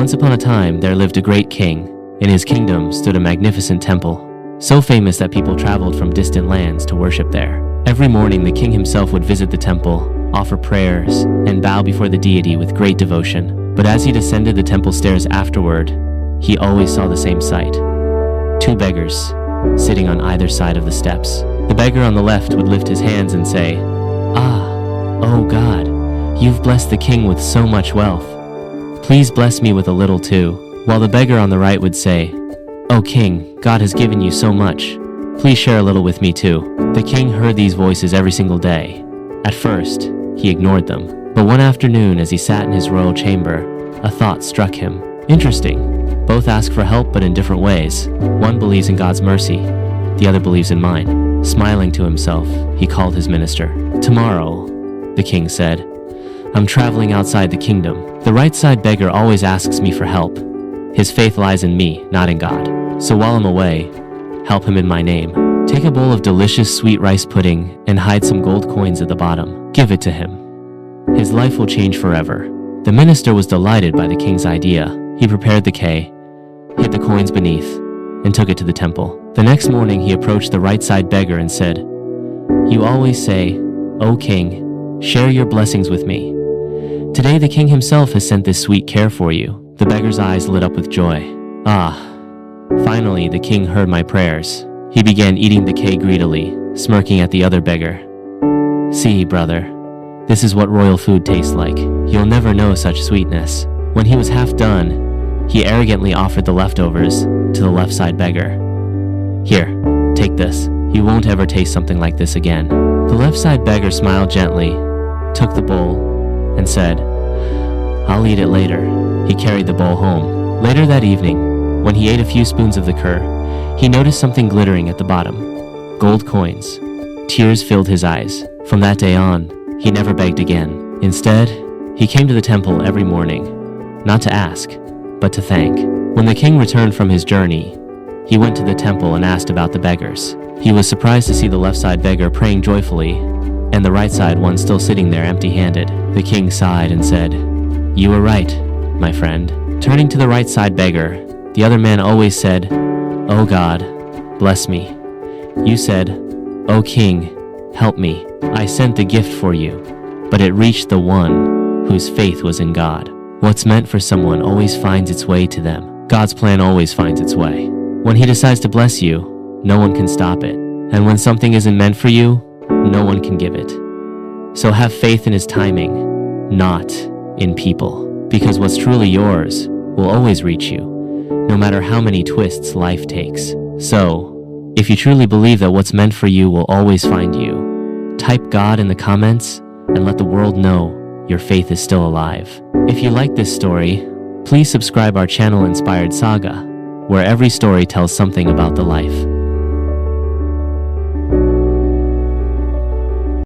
Once upon a time, there lived a great king. In his kingdom stood a magnificent temple, so famous that people traveled from distant lands to worship there. Every morning, the king himself would visit the temple, offer prayers, and bow before the deity with great devotion. But as he descended the temple stairs afterward, he always saw the same sight. Two beggars, sitting on either side of the steps. The beggar on the left would lift his hands and say, "Ah, oh God, you've blessed the king with so much wealth. Please bless me with a little too." While the beggar on the right would say, "Oh king, God has given you so much. Please share a little with me too." The king heard these voices every single day. At first, he ignored them. But one afternoon, as he sat in his royal chamber, a thought struck him. Interesting. Both ask for help, but in different ways. One believes in God's mercy, the other believes in mine. Smiling to himself, he called his minister. "Tomorrow," the king said, "I'm traveling outside the kingdom. The right side beggar always asks me for help. His faith lies in me, not in God. So while I'm away, help him in my name. Take a bowl of delicious sweet rice pudding and hide some gold coins at the bottom. Give it to him. His life will change forever." The minister was delighted by the king's idea. He prepared the K, hid the coins beneath, and took it to the temple. The next morning, he approached the right side beggar and said, "You always say, 'O king, share your blessings with me.' Today the king himself has sent this sweet care for you." The beggar's eyes lit up with joy. "Ah, finally the king heard my prayers." He began eating the cake greedily, smirking at the other beggar. "See, brother, this is what royal food tastes like. You'll never know such sweetness." When he was half done, he arrogantly offered the leftovers to the left side beggar. "Here, take this. You won't ever taste something like this again." The left side beggar smiled gently, took the bowl, and said, "I'll eat it later." He carried the bowl home. Later that evening, when he ate a few spoons of the cur, he noticed something glittering at the bottom. Gold coins. Tears filled his eyes. From that day on, he never begged again. Instead, he came to the temple every morning, not to ask, but to thank. When the king returned from his journey, he went to the temple and asked about the beggars. He was surprised to see the left side beggar praying joyfully, and the right side one still sitting there empty-handed. The king sighed and said, "You were right, my friend." Turning to the right side beggar, the other man always said, "Oh God, bless me." You said, "Oh king, help me. I sent the gift for you, but it reached the one whose faith was in God." What's meant for someone always finds its way to them. God's plan always finds its way. When he decides to bless you, no one can stop it. And when something isn't meant for you, no one can give it. So have faith in his timing, not in people. Because what's truly yours will always reach you, no matter how many twists life takes. So, if you truly believe that what's meant for you will always find you, type God in the comments and let the world know your faith is still alive. If you like this story, please subscribe our channel Inspired Saga, where every story tells something about the life.